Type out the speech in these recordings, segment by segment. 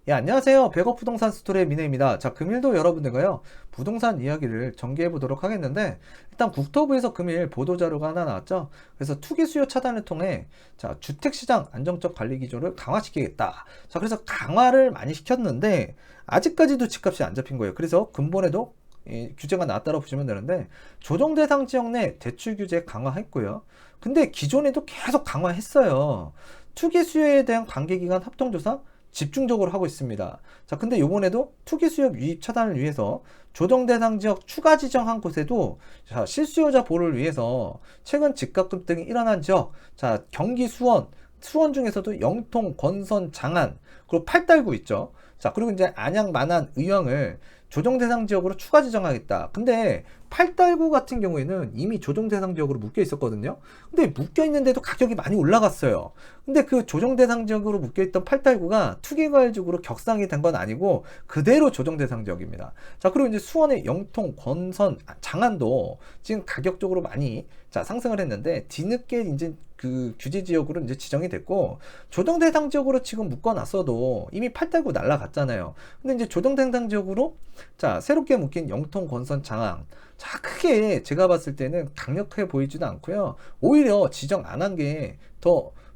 예, 안녕하세요. 백업 부동산 스토리의 민혜입니다. 자, 금일도 여러분들과요, 부동산 이야기를 전개해 보도록 하겠는데, 일단 국토부에서 금일 보도자료가 하나 나왔죠. 그래서 투기 수요 차단을 통해, 자, 주택시장 안정적 관리 기조를 강화시키겠다. 자, 그래서 강화를 많이 시켰는데, 아직까지도 집값이 안 잡힌 거예요. 그래서 근본에도 규제가 나왔다고 보시면 되는데, 조정 대상 지역 내 대출 규제 강화했고요. 근데 기존에도 계속 강화했어요. 투기 수요에 대한 관계기관 합동조사 집중적으로 하고 있습니다. 자, 근데 요번에도 투기 수요 유입 차단을 위해서 조정 대상 지역 추가 지정한 곳에도 자, 실수요자 보호를 위해서 최근 집값 급등이 일어난 지역, 자, 경기 수원 중에서도 영통, 권선, 장안, 그리고 팔달구 있죠. 자, 그리고 이제 안양, 만안, 의왕을 조정 대상 지역으로 추가 지정하겠다. 근데 팔달구 같은 경우에는 이미 조정 대상 지역으로 묶여 있었거든요. 근데 묶여 있는데도 가격이 많이 올라갔어요. 근데 그 조정 대상 지역으로 묶여 있던 팔달구가 투기과열적으로 격상이 된 건 아니고 그대로 조정 대상 지역입니다. 자, 그리고 이제 수원의 영통, 권선, 장안도 지금 가격적으로 많이 자, 상승을 했는데 뒤늦게 이제 그 규제 지역으로 이제 지정이 됐고 조정 대상 지역으로 지금 묶어놨어도 이미 팔달구 날라갔잖아요. 근데 이제 조정 대상 지역으로 자, 새롭게 묶인 영통, 권선, 장안, 자, 크게 제가 봤을 때는 강력해 보이지도 않고요. 오히려 지정 안 한 게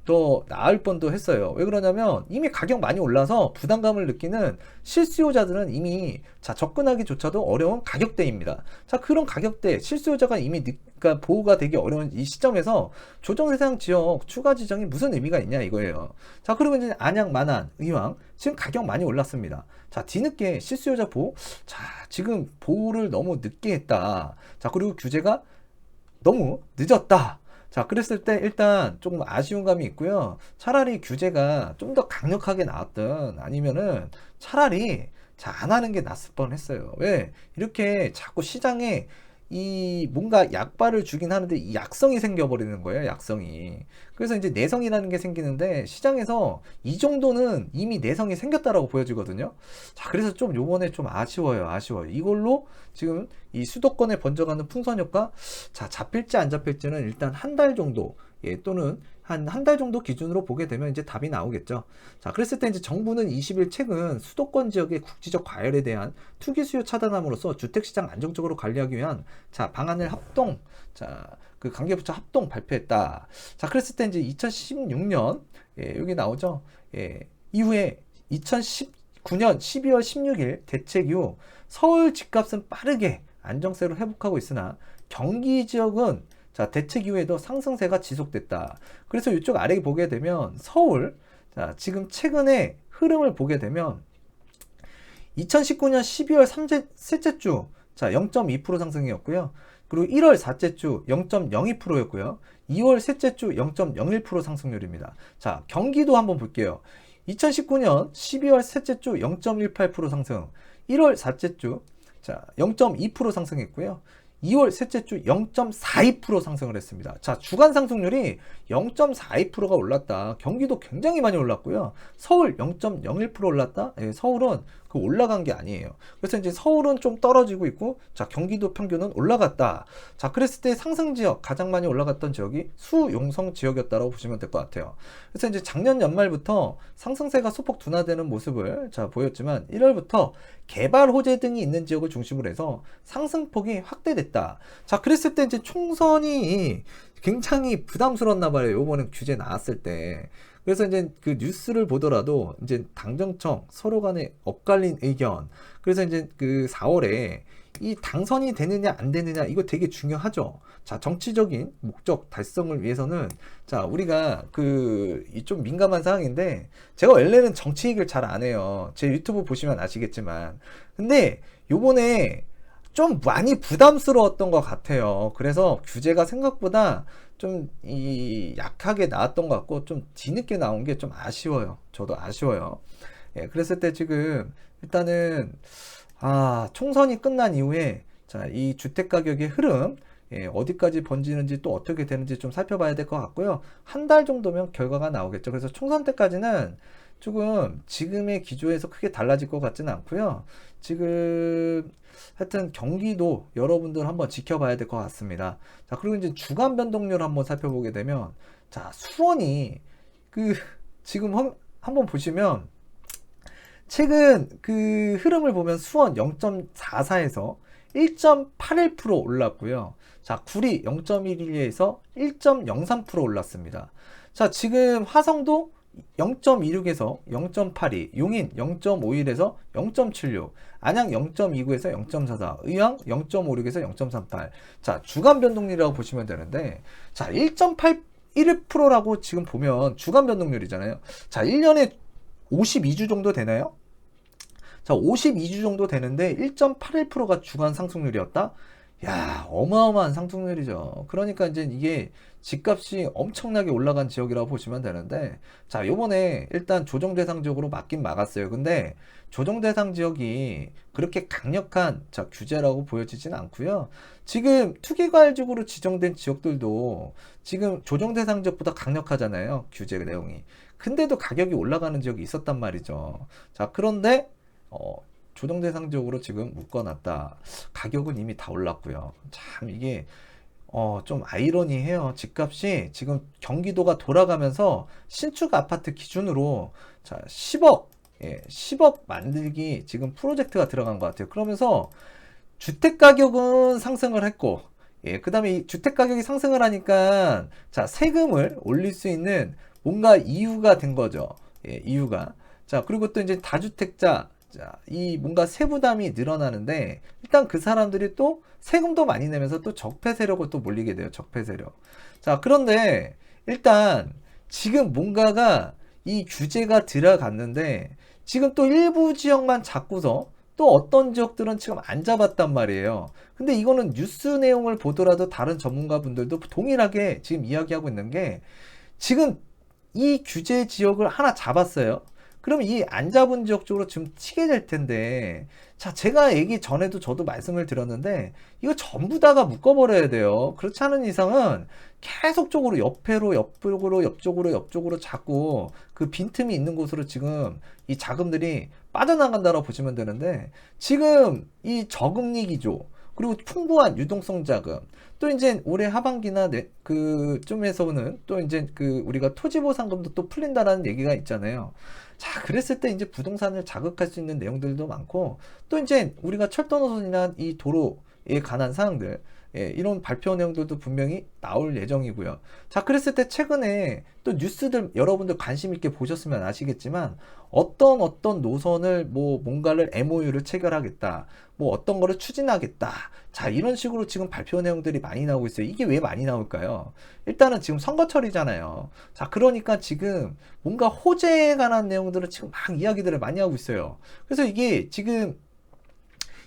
더 나을 뻔도 했어요. 왜 그러냐면 이미 가격 많이 올라서 부담감을 느끼는 실수요자들은 이미 자, 접근하기조차도 어려운 가격대입니다. 자, 그런 가격대 실수요자가 이미 그러니까 보호가 되기 어려운 이 시점에서 조정 대상 지역 추가 지정이 무슨 의미가 있냐 이거예요. 자, 그리고 이제 안양, 만안, 의왕 지금 가격 많이 올랐습니다. 자, 뒤늦게 실수요자 보호, 자, 지금 보호를 너무 늦게 했다. 자, 그리고 규제가 너무 늦었다. 자, 그랬을 때 일단 조금 아쉬운 감이 있고요. 차라리 규제가 좀 더 강력하게 나왔든 아니면은 차라리 자, 안 하는 게 낫을 뻔 했어요. 왜? 이렇게 자꾸 시장에 이 뭔가 약발을 주긴 하는데 이 약성이 생겨버리는 거예요. 약성이. 그래서 이제 내성이라는 게 생기는데 시장에서 이 정도는 이미 내성이 생겼다라고 보여지거든요. 자, 그래서 좀 요번에 좀 아쉬워요. 아쉬워요. 이걸로 지금 이 수도권에 번져가는 풍선 효과, 자, 잡힐지 안 잡힐지는 일단 한 달 정도, 예, 또는 한 달 정도 기준으로 보게 되면 이제 답이 나오겠죠. 자, 그랬을 때 이제 정부는 20일 최근 수도권 지역의 국지적 과열에 대한 투기 수요 차단함으로써 주택시장 안정적으로 관리하기 위한 자, 방안을 자, 그 관계부처 합동 발표했다. 자, 그랬을 때 이제 2016년, 예, 여기 나오죠. 예, 이후에 2019년 12월 16일 대책 이후 서울 집값은 빠르게 안정세로 회복하고 있으나 경기 지역은 자, 대책 이후에도 상승세가 지속됐다. 그래서 이쪽 아래 보게 되면 서울, 자, 지금 최근에 흐름을 보게 되면 2019년 12월 셋째 주, 자, 0.2% 상승이었고요. 그리고 1월 4째 주 0.02%였고요. 2월 셋째 주 0.01% 상승률입니다. 자, 경기도 한번 볼게요. 2019년 12월 셋째 주 0.18% 상승, 1월 4째 주 자, 0.2% 상승했고요. 2월 셋째 주 0.42% 상승을 했습니다. 자, 주간 상승률이 0.42%가 올랐다. 경기도 굉장히 많이 올랐고요. 서울 0.01% 올랐다. 예, 서울은 그 올라간 게 아니에요. 그래서 이제 서울은 좀 떨어지고 있고, 자, 경기도 평균은 올라갔다. 자, 그랬을 때 상승 지역 가장 많이 올라갔던 지역이 수용성 지역이었다고 보시면 될 것 같아요. 그래서 이제 작년 연말부터 상승세가 소폭 둔화되는 모습을 자, 보였지만 1월부터 개발 호재 등이 있는 지역을 중심으로 해서 상승폭이 확대됐다. 자, 그랬을 때 이제 총선이 굉장히 부담스러웠나 봐요. 요번에 규제 나왔을 때. 그래서 이제 그 뉴스를 보더라도 이제 당정청 서로 간에 엇갈린 의견. 그래서 이제 그 4월에 이 당선이 되느냐 안 되느냐 이거 되게 중요하죠. 자, 정치적인 목적 달성을 위해서는 자, 우리가 그 좀 민감한 사항인데 제가 원래는 정치 얘기를 잘 안 해요. 제 유튜브 보시면 아시겠지만. 근데 요번에 좀 많이 부담스러웠던 것 같아요. 그래서 규제가 생각보다 좀 약하게 나왔던 것 같고 좀 뒤늦게 나온 게 좀 아쉬워요. 저도 아쉬워요. 예, 그랬을 때 지금 일단은 총선이 끝난 이후에 자, 이 주택 가격의 흐름 예, 어디까지 번지는지 또 어떻게 되는지 좀 살펴봐야 될 것 같고요. 한 달 정도면 결과가 나오겠죠. 그래서 총선 때까지는 조금 지금의 기조에서 크게 달라질 것 같지는 않고요. 지금 하여튼 경기도 여러분들 한번 지켜봐야 될 것 같습니다. 자, 그리고 이제 주간 변동률 한번 살펴보게 되면 자, 수원이 그 지금 한번 보시면 최근 그 흐름을 보면 수원 0.44에서 1.81% 올랐고요. 자, 구리 0.11에서 1.03% 올랐습니다. 자, 지금 화성도 0.26에서 0.82, 용인 0.51에서 0.76, 안양 0.29에서 0.44, 의왕 0.56에서 0.38. 자, 주간 변동률이라고 보시면 되는데, 자, 1.81%라고 지금 보면 주간 변동률이잖아요. 자, 1년에 52주 정도 되나요? 자, 52주 정도 되는데 1.81%가 주간 상승률이었다? 야, 어마어마한 상승률이죠. 그러니까 이제 이게 집값이 엄청나게 올라간 지역이라고 보시면 되는데, 자, 요번에 일단 조정 대상 지역으로 막긴 막았어요. 근데 조정 대상 지역이 그렇게 강력한 자, 규제라고 보여지진 않고요. 지금 투기과열지구로 지정된 지역들도 지금 조정 대상 지역보다 강력하잖아요. 규제 내용이. 근데도 가격이 올라가는 지역이 있었단 말이죠. 자, 그런데 조정 대상 지역으로 지금 묶어놨다. 가격은 이미 다 올랐고요. 참 이게 좀 아이러니해요. 집값이 지금 경기도가 돌아가면서 신축 아파트 기준으로 자 10억 10억 만들기 지금 프로젝트가 들어간 것 같아요. 그러면서 주택 가격은 상승을 했고, 그 다음에 이 주택 가격이 상승을 하니까 자 세금을 올릴 수 있는 뭔가 이유가 된 거죠. 이유가. 자, 그리고 또 이제 다주택자, 자, 이 뭔가 세부담이 늘어나는데, 일단 그 사람들이 또 세금도 많이 내면서 또 적폐 세력을 또 몰리게 돼요. 적폐 세력. 자, 그런데 일단 지금 뭔가가 이 규제가 들어갔는데, 지금 또 일부 지역만 잡고서 또 어떤 지역들은 지금 안 잡았단 말이에요. 근데 이거는 뉴스 내용을 보더라도 다른 전문가분들도 동일하게 지금 이야기하고 있는 게, 지금 이 규제 지역을 하나 잡았어요. 그럼 이 안 잡은 지역 쪽으로 좀 튀게 될 텐데, 자, 제가 얘기 전에도 저도 말씀을 드렸는데, 이거 전부 다가 묶어버려야 돼요. 그렇지 않은 이상은 계속적으로 옆으로, 옆쪽으로, 옆쪽으로, 옆쪽으로 자꾸 그 빈틈이 있는 곳으로 지금 이 자금들이 빠져나간다고 보시면 되는데, 지금 이 저금리 기조, 그리고 풍부한 유동성 자금, 또 이제 올해 하반기나 그쯤에서는 또 이제 그 우리가 토지보상금도 또 풀린다라는 얘기가 있잖아요. 자, 그랬을 때 이제 부동산을 자극할 수 있는 내용들도 많고, 또 이제 우리가 철도 노선이나 이 도로에 관한 사항들, 이런 발표 내용들도 분명히 나올 예정이고요. 자, 그랬을 때 최근에 또 뉴스들 여러분들 관심 있게 보셨으면 아시겠지만, 어떤 노선을 뭔가를 MOU를 체결하겠다, 어떤 거를 추진하겠다. 자, 이런 식으로 지금 발표 내용들이 많이 나오고 있어요. 이게 왜 많이 나올까요? 일단은 지금 선거철이잖아요. 자, 그러니까 지금 뭔가 호재에 관한 내용들을 지금 막 이야기들을 많이 하고 있어요. 그래서 이게 지금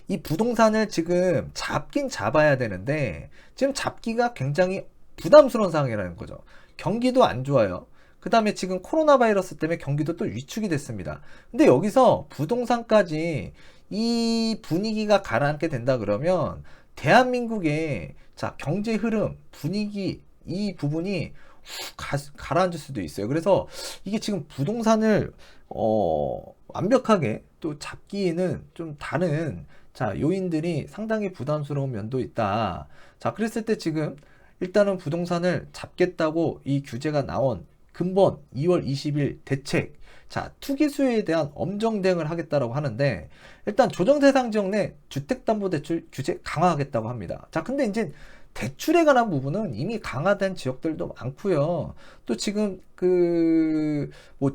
이 부동산을 지금 잡긴 잡아야 되는데, 지금 잡기가 굉장히 부담스러운 상황이라는 거죠. 경기도 안 좋아요. 그 다음에 지금 코로나 바이러스 때문에 경기도 또 위축이 됐습니다. 근데 여기서 부동산까지 이 분위기가 가라앉게 된다 그러면 대한민국의 자 경제 흐름, 분위기, 이 부분이 가라앉을 수도 있어요. 그래서 이게 지금 부동산을 완벽하게 또 잡기에는 좀 다른 자 요인들이 상당히 부담스러운 면도 있다. 자, 그랬을 때 지금 일단은 부동산을 잡겠다고 이 규제가 나온 근본 2월 20일 대책, 자, 투기 수요에 대한 엄정 대응을 하겠다라고 하는데, 일단 조정 대상 지역 내 주택담보대출 규제 강화하겠다고 합니다. 자, 근데 이제 대출에 관한 부분은 이미 강화된 지역들도 많고요. 또 지금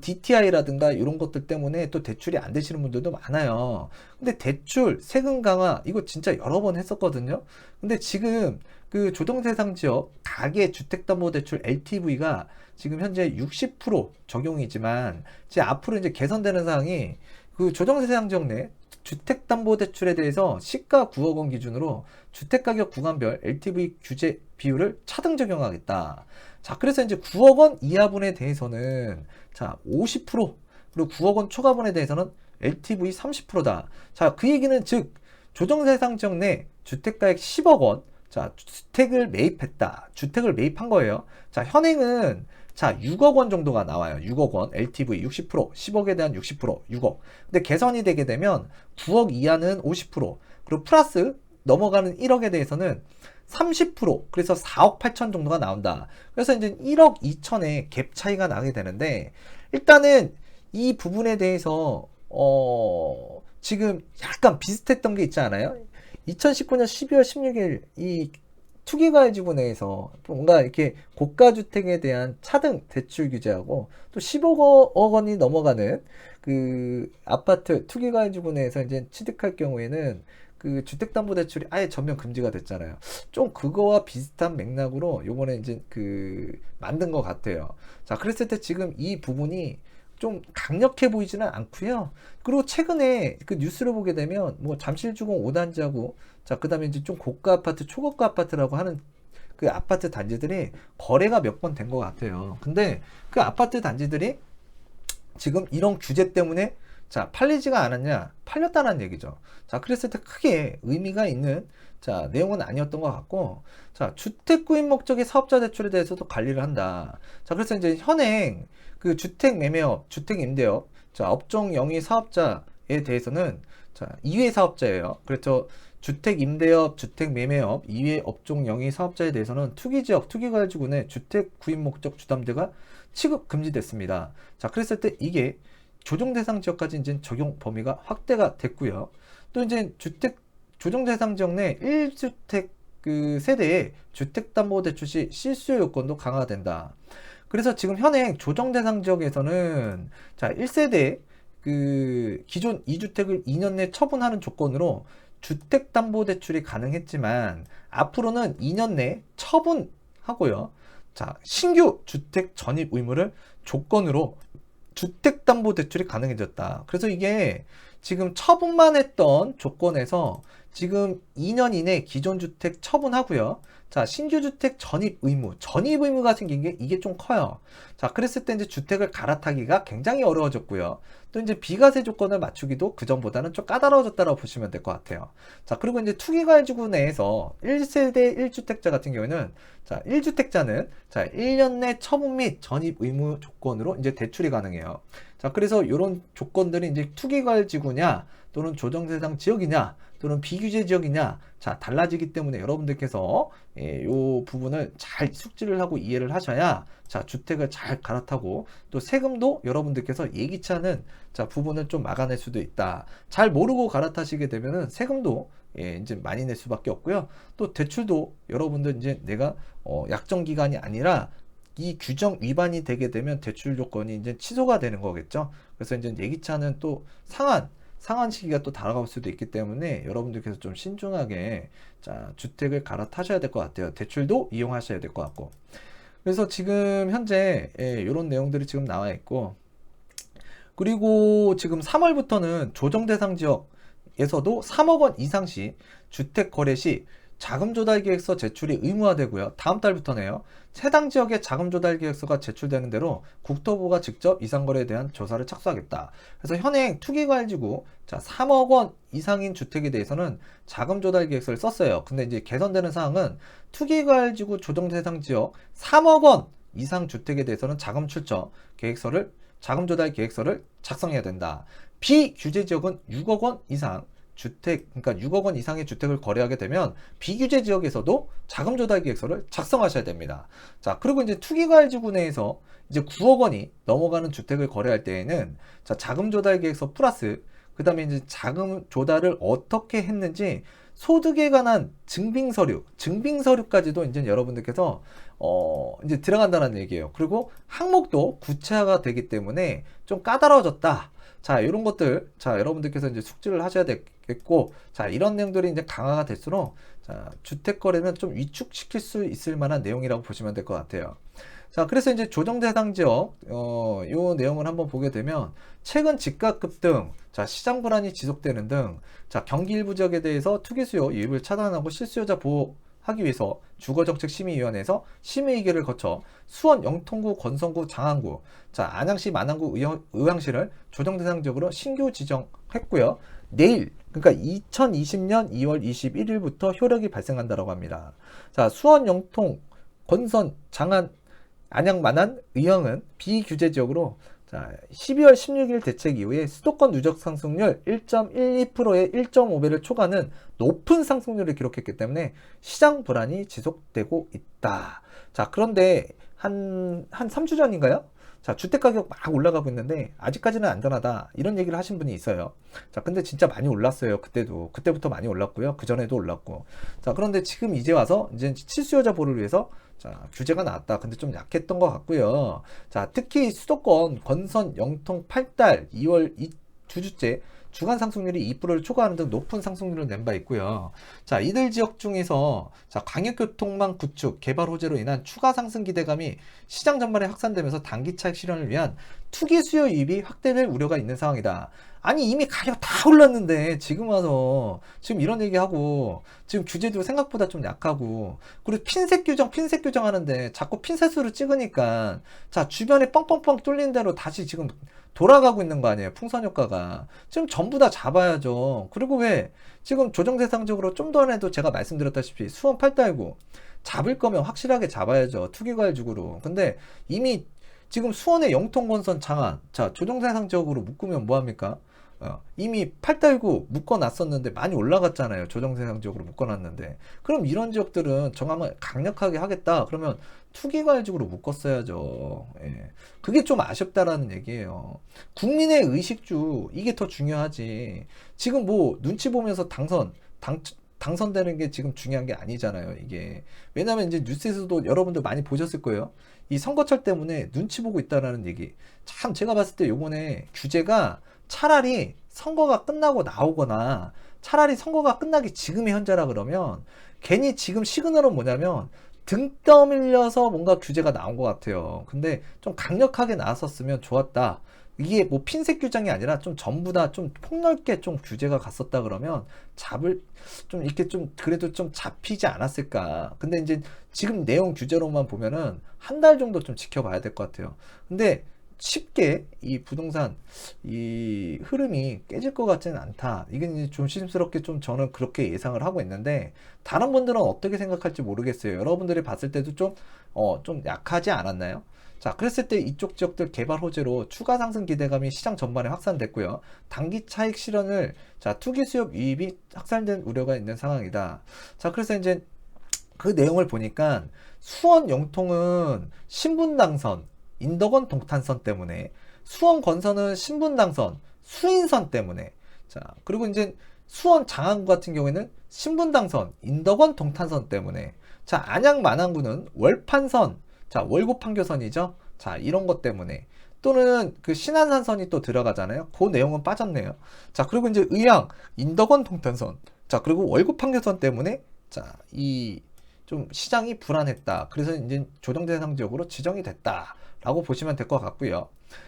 DTI라든가 이런 것들 때문에 또 대출이 안 되시는 분들도 많아요. 근데 대출 세금 강화 이거 진짜 여러 번 했었거든요. 근데 지금 그 조정 대상 지역 가계 주택담보대출 LTV가 지금 현재 60% 적용이지만 이제 앞으로 이제 개선되는 사항이 그 조정 대상 지역 내 주택담보대출에 대해서 시가 9억 원 기준으로 주택가격 구간별 LTV 규제 비율을 차등 적용하겠다. 자, 그래서 이제 9억 원 이하분에 대해서는 자 50%, 그리고 9억 원 초과분에 대해서는 LTV 30%다. 자, 그 얘기는 즉 조정 대상 지역 내 주택가액 10억 원, 자 주택을 매입했다. 주택을 매입한 거예요. 자, 현행은 자 6억 원 정도가 나와요. 6억 원 LTV 60%, 10억에 대한 60%, 6억. 근데 개선이 되게 되면 9억 이하는 50%, 그리고 플러스 넘어가는 1억에 대해서는 30%, 그래서 4억 8천 정도가 나온다. 그래서 이제 1억 2천의 갭 차이가 나게 되는데, 일단은 이 부분에 대해서 지금 약간 비슷했던 게 있지 않아요? 2019년 12월 16일 이 투기과열지구 내에서 뭔가 이렇게 고가주택에 대한 차등 대출 규제하고 또 10억 원이 넘어가는 그 아파트 투기과열지구 내에서 이제 취득할 경우에는 그 주택담보대출이 아예 전면 금지가 됐잖아요. 좀 그거와 비슷한 맥락으로 요번에 이제 그 만든 것 같아요. 자, 그랬을 때 지금 이 부분이 좀 강력해 보이지는 않고요. 그리고 최근에 그 뉴스를 보게 되면 뭐 잠실주공 5단지하고 자, 그다음에 이제 좀 고가 아파트, 초고가 아파트라고 하는 그 아파트 단지들이 거래가 몇 번 된 것 같아요. 근데 그 아파트 단지들이 지금 이런 규제 때문에 자, 팔리지가 않았냐? 팔렸다는 얘기죠. 자, 그랬을 때 크게 의미가 있는 자, 내용은 아니었던 것 같고, 자, 주택 구입 목적의 사업자 대출에 대해서도 관리를 한다. 자, 그래서 이제 현행 그 주택 매매업, 주택 임대업, 자, 업종 영위 사업자에 대해서는 자, 2회 사업자예요. 그래서 주택 임대업, 주택 매매업, 2회 업종 영위 사업자에 대해서는 투기지역, 투기과열지구내 주택 구입 목적 주담대가 취급 금지됐습니다. 자, 그랬을 때 이게 조정 대상 지역까지 이제 적용 범위가 확대가 됐고요. 또 이제 주택 조정 대상 지역 내 1주택 그 세대의 주택담보대출 시 실수요 요건도 강화된다. 그래서 지금 현행 조정 대상 지역에서는 자, 1세대 그 기존 2주택을 2년 내 처분하는 조건으로 주택담보대출이 가능했지만 앞으로는 2년 내 처분하고요. 자, 신규 주택 전입 의무를 조건으로 주택담보대출이 가능해졌다. 그래서 이게 지금 처분만 했던 조건에서 지금 2년 이내 기존 주택 처분하고요. 자, 신규 주택 전입 의무가 생긴 게 이게 좀 커요. 자, 그랬을 때 이제 주택을 갈아타기가 굉장히 어려워졌고요. 또 이제 비과세 조건을 맞추기도 그전보다는 좀 까다로워졌다고 보시면 될 것 같아요. 자, 그리고 이제 투기과열지구 내에서 1세대 1주택자 같은 경우에는 자, 1주택자는 자, 1년 내 처분 및 전입 의무 조건으로 이제 대출이 가능해요. 자, 그래서 이런 조건들이 이제 투기과열지구냐 또는 조정대상 지역이냐 또는 비규제 지역이냐 자, 달라지기 때문에 여러분들께서 이 부분을 잘 숙지를 하고 이해를 하셔야 자, 주택을 잘 갈아타고 또 세금도 여러분들께서 예기치 않은 자, 부분을 좀 막아낼 수도 있다. 잘 모르고 갈아타시게 되면은 세금도 이제 많이 낼 수밖에 없고요. 또 대출도 여러분들 이제 내가 약정 기간이 아니라 이 규정 위반이 되게 되면 대출 조건이 이제 취소가 되는 거겠죠. 그래서 이제 예기치 않은 또 상한 시기가 또 다가올 수도 있기 때문에 여러분들께서 좀 신중하게 자, 주택을 갈아타셔야 될 것 같아요. 대출도 이용하셔야 될 것 같고. 그래서 지금 현재 이런 내용들이 지금 나와 있고, 그리고 지금 3월부터는 조정 대상 지역에서도 3억 원 이상 시 주택 거래 시 자금 조달 계획서 제출이 의무화되고요. 다음 달부터네요. 해당 지역에 자금 조달 계획서가 제출되는 대로 국토부가 직접 이상 거래에 대한 조사를 착수하겠다. 그래서 현행 투기과열지구 자, 3억 원 이상인 주택에 대해서는 자금 조달 계획서를 썼어요. 근데 이제 개선되는 사항은 투기과열지구 조정 대상 지역 3억 원 이상 주택에 대해서는 자금 조달 계획서를 작성해야 된다. 비규제 지역은 6억 원 이상 그러니까 6억 원 이상의 주택을 거래하게 되면 비규제 지역에서도 자금 조달 계획서를 작성하셔야 됩니다. 자, 그리고 이제 투기과열지구 내에서 이제 9억 원이 넘어가는 주택을 거래할 때에는 자, 자금 조달 계획서 플러스 그다음에 이제 자금 조달을 어떻게 했는지 소득에 관한 증빙서류까지도 이제 여러분들께서 이제 들어간다는 얘기예요. 그리고 항목도 구체화가 되기 때문에 좀 까다로워졌다. 자, 이런 것들, 자, 여러분들께서 이제 숙지를 하셔야 되겠고, 자, 이런 내용들이 이제 강화가 될수록, 자, 주택 거래는 좀 위축시킬 수 있을 만한 내용이라고 보시면 될 것 같아요. 자, 그래서 이제 조정 대상 지역, 요 내용을 한번 보게 되면, 최근 집값 급등, 자, 시장 불안이 지속되는 등, 자, 경기 일부 지역에 대해서 투기 수요 유입을 차단하고 실수요자 보호하기 위해서 주거정책심의위원회에서 심의의결을 거쳐 수원, 영통구, 권성구, 장안구, 자, 안양시, 만안구, 의왕시를 조정 대상 지역으로 신규 지정했고요. 내일, 그러니까 2020년 2월 21일부터 효력이 발생한다고 합니다. 자, 수원, 영통, 권선, 장안, 안양, 만안, 의왕은 비규제 지역으로 자, 12월 16일 대책 이후에 수도권 누적 상승률 1.12%의 1.5배를 초과하는 높은 상승률을 기록했기 때문에 시장 불안이 지속되고 있다. 자, 그런데 한 3주 전인가요? 자, 주택가격 막 올라가고 있는데 아직까지는 안전하다 이런 얘기를 하신 분이 있어요. 자, 근데 진짜 많이 올랐어요. 그때부터 많이 올랐고요. 그전에도 올랐고. 자, 그런데 지금 이제 와서 이제 실수요자 보호를 위해서 자, 규제가 나왔다. 근데 좀 약했던 것 같고요. 자, 특히 수도권 건선 영통 8달 2월 두 주째 주간 상승률이 2%를 초과하는 등 높은 상승률을 낸 바 있고요. 자, 이들 지역 중에서 자, 광역교통망 구축, 개발 호재로 인한 추가 상승 기대감이 시장 전반에 확산되면서 단기 차익 실현을 위한 투기 수요 유입이 확대될 우려가 있는 상황이다. 아니 이미 가격 다 올랐는데 지금 와서 지금 이런 얘기하고 지금 규제도 생각보다 좀 약하고 그리고 핀셋 규정 하는데 자꾸 핀셋으로 찍으니까 자 주변에 뻥뻥뻥 뚫린 대로 다시 지금 돌아가고 있는 거 아니에요. 풍선 효과가. 지금 전부 다 잡아야죠. 그리고 왜 지금 조정대상적으로 좀 전에도 제가 말씀드렸다시피 수원 8달구 잡을 거면 확실하게 잡아야죠. 투기과열죽으로. 근데 이미 지금 수원의 영통건선 장안 자 조정대상적으로 묶으면 뭐합니까? 이미 8달구 묶어놨었는데 많이 올라갔잖아요. 조정대상적으로 묶어놨는데 그럼 이런 지역들은 정하면 강력하게 하겠다 그러면 투기과열적으로 묶었어야죠. 예. 그게 좀 아쉽다라는 얘기예요. 국민의 의식주 이게 더 중요하지. 지금 뭐 눈치 보면서 당선되는 게 지금 중요한 게 아니잖아요. 이게 왜냐면 이제 뉴스에서도 여러분들 많이 보셨을 거예요. 이 선거철 때문에 눈치 보고 있다라는 얘기. 참 제가 봤을 때 요번에 규제가 차라리 선거가 끝나고 나오거나 차라리 선거가 끝나기 지금이 현재라 그러면 괜히 지금 시그널은 뭐냐면 등 떠밀려서 뭔가 규제가 나온 것 같아요. 근데 좀 강력하게 나왔었으면 좋았다. 이게 뭐 핀셋 규정이 아니라 좀 전부 다 좀 폭넓게 좀 규제가 갔었다 그러면 좀 이렇게 좀 그래도 좀 잡히지 않았을까. 근데 이제 지금 내용 규제로만 보면은 한 달 정도 좀 지켜봐야 될 것 같아요. 근데 쉽게 이 부동산 이 흐름이 깨질 것 같지는 않다. 이게 이제 조심스럽게 좀 저는 그렇게 예상을 하고 있는데 다른 분들은 어떻게 생각할지 모르겠어요. 여러분들이 봤을 때도 좀 약하지 않았나요? 자, 그랬을 때 이쪽 지역들 개발 호재로 추가 상승 기대감이 시장 전반에 확산됐고요. 단기 차익 실현을 자, 투기 수요 유입이 확산된 우려가 있는 상황이다. 자, 그래서 이제 그 내용을 보니까 수원 영통은 신분 당선 인덕원 동탄선 때문에 수원 건선은 신분 당선 수인선 때문에 자 그리고 이제 수원 장안구 같은 경우에는 신분 당선 인덕원 동탄선 때문에 자 안양 만안구는 월판선 자 월곡 판교선이죠. 자 이런 것 때문에 또는 그 신안산선이 또 들어가잖아요. 그 내용은 빠졌네요. 자 그리고 이제 의왕 인덕원 동탄선 자 그리고 월곡 판교선 때문에 자 이 좀 시장이 불안했다. 그래서 이제 조정대상 지역으로 지정이 됐다. 라고 보시면 될 것 같고요.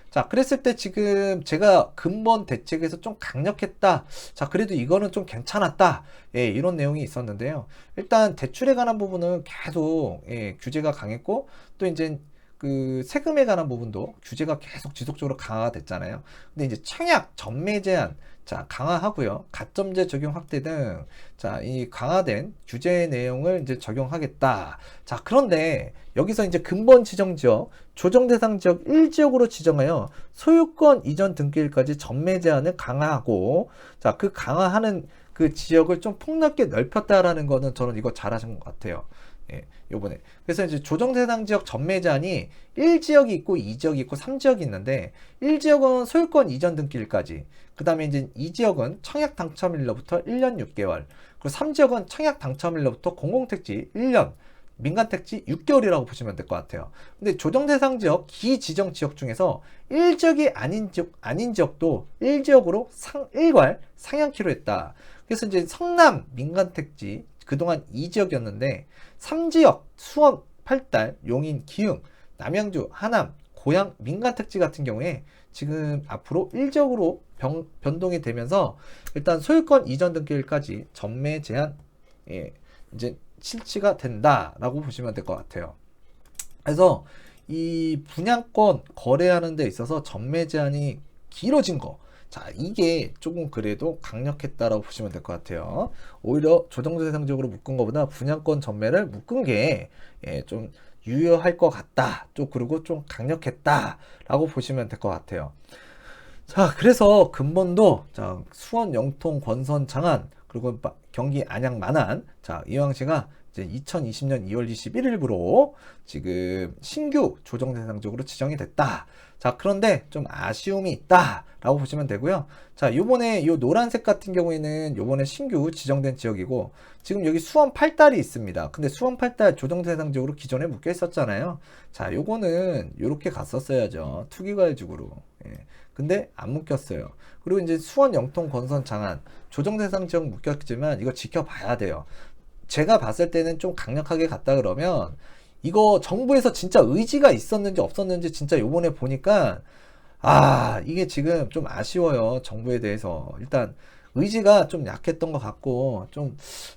자, 그랬을 때 지금 제가 근본 대책에서 좀 강력했다. 자, 그래도 이거는 좀 괜찮았다. 예, 이런 내용이 있었는데요. 일단 대출에 관한 부분은 계속 예, 규제가 강했고 또 이제 그 세금에 관한 부분도 규제가 계속 지속적으로 강화가 됐잖아요. 근데 이제 청약 전매 제한 자 강화하고요. 가점제 적용 확대 등 자 이 강화된 규제 내용을 이제 적용하겠다. 자 그런데 여기서 이제 근본 지정 지역 조정 대상 지역 1지역으로 지정하여 소유권 이전 등기일까지 전매 제한을 강화하고 자 그 강화하는 그 지역을 좀 폭넓게 넓혔다라는 거는 저는 이거 잘하신 것 같아요. 예, 요번에. 그래서 이제 조정 대상 지역 전매 제한이 1지역이 있고 2지역이 있고 3지역이 있는데 1지역은 소유권 이전 등기일까지 그 다음에 이제 2지역은 청약 당첨일로부터 1년 6개월 그리고 3지역은 청약 당첨일로부터 공공택지 1년 민간택지 6개월이라고 보시면 될 것 같아요. 근데 조정 대상 지역 기지정 지역 중에서 1지역이 아닌 지역도 1지역으로 일괄 상향키로 했다. 그래서 이제 성남 민간택지 그동안 2지역이었는데 3지역 수원, 팔달, 용인, 기흥, 남양주, 하남, 고양 민간택지 같은 경우에 지금 앞으로 1지역으로 변동이 되면서 일단 소유권 이전 등기일까지 전매 제한 예, 이제 실시가 된다라고 보시면 될 것 같아요. 그래서 이 분양권 거래하는 데 있어서 전매 제한이 길어진 거 자 이게 조금 그래도 강력했다라고 보시면 될 것 같아요. 오히려 조정대상적으로 묶은 것보다 분양권 전매를 묶은 게 좀 유효할 것 같다. 좀 그리고 좀 강력했다라고 보시면 될 것 같아요. 자, 그래서 근본도 자, 수원, 영통, 권선, 장안 그리고 경기 안양, 만안 자, 이왕시가 이제 2020년 2월 21일부로 지금 신규 조정 대상적으로 지정이 됐다. 자, 그런데 좀 아쉬움이 있다라고 보시면 되고요. 자, 요번에 요 노란색 같은 경우에는 요번에 신규 지정된 지역이고 지금 여기 수원 8달이 있습니다. 근데 수원 8달 조정 대상적으로 기존에 묶여 있었잖아요. 자, 요거는 요렇게 갔었어야죠. 투기과열지구로. 예. 근데 안 묶였어요. 그리고 이제 수원, 영통, 권선, 장안 조정 대상 지역 묶였지만 이거 지켜봐야 돼요. 제가 봤을 때는 좀 강력하게 갔다 그러면 이거 정부에서 진짜 의지가 있었는지 없었는지 진짜 요번에 보니까 이게 지금 좀 아쉬워요. 정부에 대해서. 일단 의지가 좀 약했던 것 같고 좀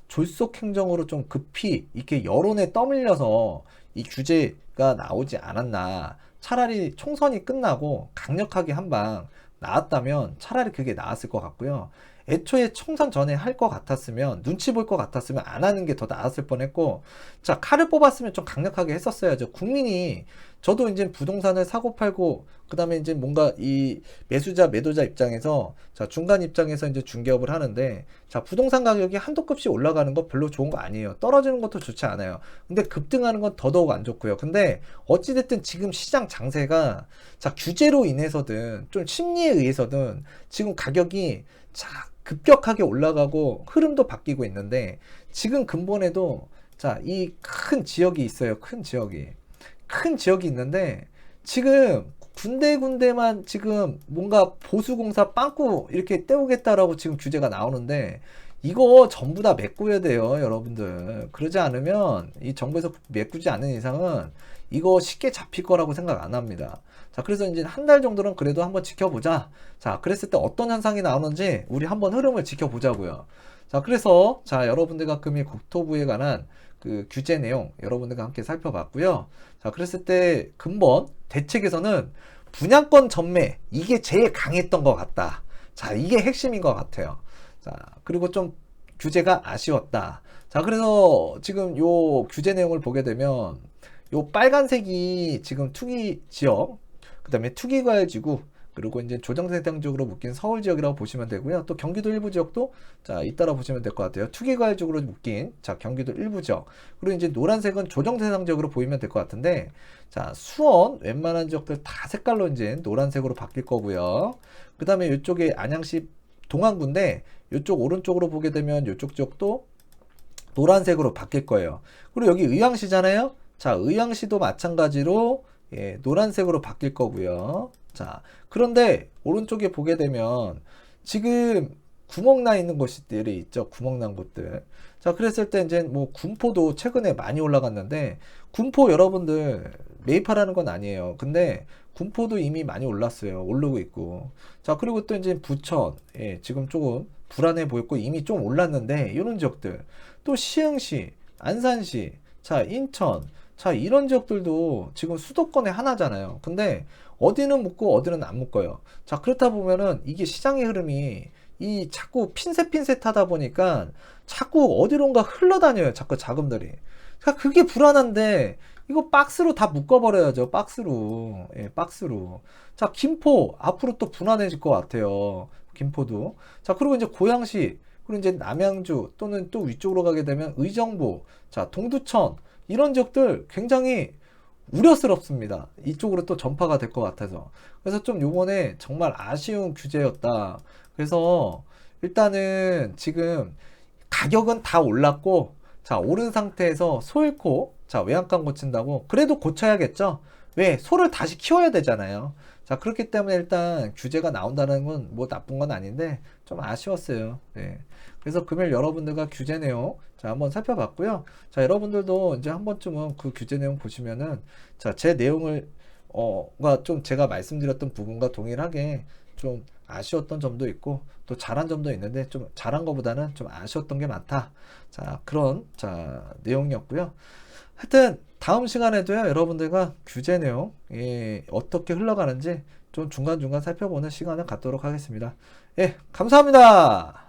졸속 행정으로 좀 급히 이렇게 여론에 떠밀려서 이 규제가 나오지 않았나. 차라리 총선이 끝나고 강력하게 한 방 나왔다면 차라리 그게 나았을 것 같고요. 애초에 총선 전에 할 것 같았으면 눈치 볼 것 같았으면 안 하는 게 더 나았을 뻔했고 자 칼을 뽑았으면 좀 강력하게 했었어야죠. 국민이 저도 이제 부동산을 사고 팔고 그 다음에 이제 뭔가 이 매수자 매도자 입장에서 자 중간 입장에서 이제 중개업을 하는데 자 부동산 가격이 한도 급씩 올라가는 거 별로 좋은 거 아니에요. 떨어지는 것도 좋지 않아요. 근데 급등하는 건 더더욱 안 좋고요. 근데 어찌됐든 지금 시장 장세가 자 규제로 인해서든 좀 심리에 의해서든 지금 가격이 자 급격하게 올라가고 흐름도 바뀌고 있는데 지금 근본에도 자 이 큰 지역이 있어요. 큰 지역이 있는데 지금 군데군데만 지금 뭔가 보수공사 빵꾸 이렇게 떼우겠다라고 지금 규제가 나오는데 이거 전부 다 메꿔야 돼요, 여러분들. 그러지 않으면 이 정부에서 메꾸지 않는 이상은 이거 쉽게 잡힐 거라고 생각 안 합니다. 자, 그래서 이제 한 달 정도는 그래도 한번 지켜보자. 자, 그랬을 때 어떤 현상이 나오는지 우리 한번 흐름을 지켜보자고요. 자, 그래서 자, 여러분들과 금일 국토부에 관한 그 규제 내용 여러분들과 함께 살펴봤고요. 자, 그랬을 때 근본 대책에서는 분양권 전매 이게 제일 강했던 것 같다. 자, 이게 핵심인 것 같아요. 자, 그리고 좀 규제가 아쉬웠다. 자, 그래서 지금 요 규제 내용을 보게 되면 요 빨간색이 지금 투기 지역, 그 다음에 투기과열지구, 그리고 이제 조정대상적으로 묶인 서울 지역이라고 보시면 되고요. 또 경기도 일부 지역도 자 잇따라 보시면 될 것 같아요. 투기과열지구로 묶인 자 경기도 일부 지역. 그리고 이제 노란색은 조정대상적으로 보이면 될 것 같은데 자 수원 웬만한 지역들 다 색깔로 이제 노란색으로 바뀔 거고요. 그 다음에 이쪽에 안양시 동안구인데 이쪽 오른쪽으로 보게 되면 이쪽 지역도 노란색으로 바뀔 거예요. 그리고 여기 의왕시잖아요. 자 의왕시도 마찬가지로 예, 노란색으로 바뀔 거고요. 자, 그런데 오른쪽에 보게 되면 지금 구멍 나 있는 곳들이 있죠. 구멍 난 곳들. 자, 그랬을 때 이제 뭐 군포도 최근에 많이 올라갔는데 군포 여러분들 매입하라는 건 아니에요. 근데 군포도 이미 많이 올랐어요. 오르고 있고. 자, 그리고 또 이제 부천, 예, 지금 조금 불안해 보였고 이미 좀 올랐는데 이런 지역들. 또 시흥시, 안산시, 자, 인천, 자, 이런 지역들도 지금 수도권의 하나잖아요. 근데 어디는 묶고 어디는 안 묶어요. 자, 그렇다 보면은 이게 시장의 흐름이 이 자꾸 핀셋하다 보니까 자꾸 어디론가 흘러다녀요. 자꾸 자금들이. 그러니까 그게 불안한데 이거 박스로 다 묶어버려야죠. 박스로. 예, 박스로. 자, 김포 앞으로 또 불안해질 것 같아요. 김포도. 자, 그리고 이제 고양시, 그리고 이제 남양주 또는 또 위쪽으로 가게 되면 의정부, 자, 동두천 이런 지역들 굉장히 우려스럽습니다. 이쪽으로 또 전파가 될 것 같아서. 그래서 좀 요번에 정말 아쉬운 규제였다. 그래서 일단은 지금 가격은 다 올랐고, 자, 오른 상태에서 소 잃고, 자, 외양간 고친다고. 그래도 고쳐야겠죠? 왜? 소를 다시 키워야 되잖아요. 자, 그렇기 때문에 일단 규제가 나온다는 건 뭐 나쁜 건 아닌데, 좀 아쉬웠어요. 네. 그래서 금일 여러분들과 규제 내용, 자, 한번 살펴봤고요. 자, 여러분들도 이제 한 번쯤은 그 규제 내용 보시면은, 자, 제 내용을, 좀 제가 말씀드렸던 부분과 동일하게 좀 아쉬웠던 점도 있고, 또 잘한 점도 있는데, 좀 잘한 것보다는 좀 아쉬웠던 게 많다. 자, 그런, 자, 내용이었고요. 하여튼, 다음 시간에도요, 여러분들과 규제 내용, 예, 어떻게 흘러가는지 좀 중간중간 살펴보는 시간을 갖도록 하겠습니다. 예, 감사합니다.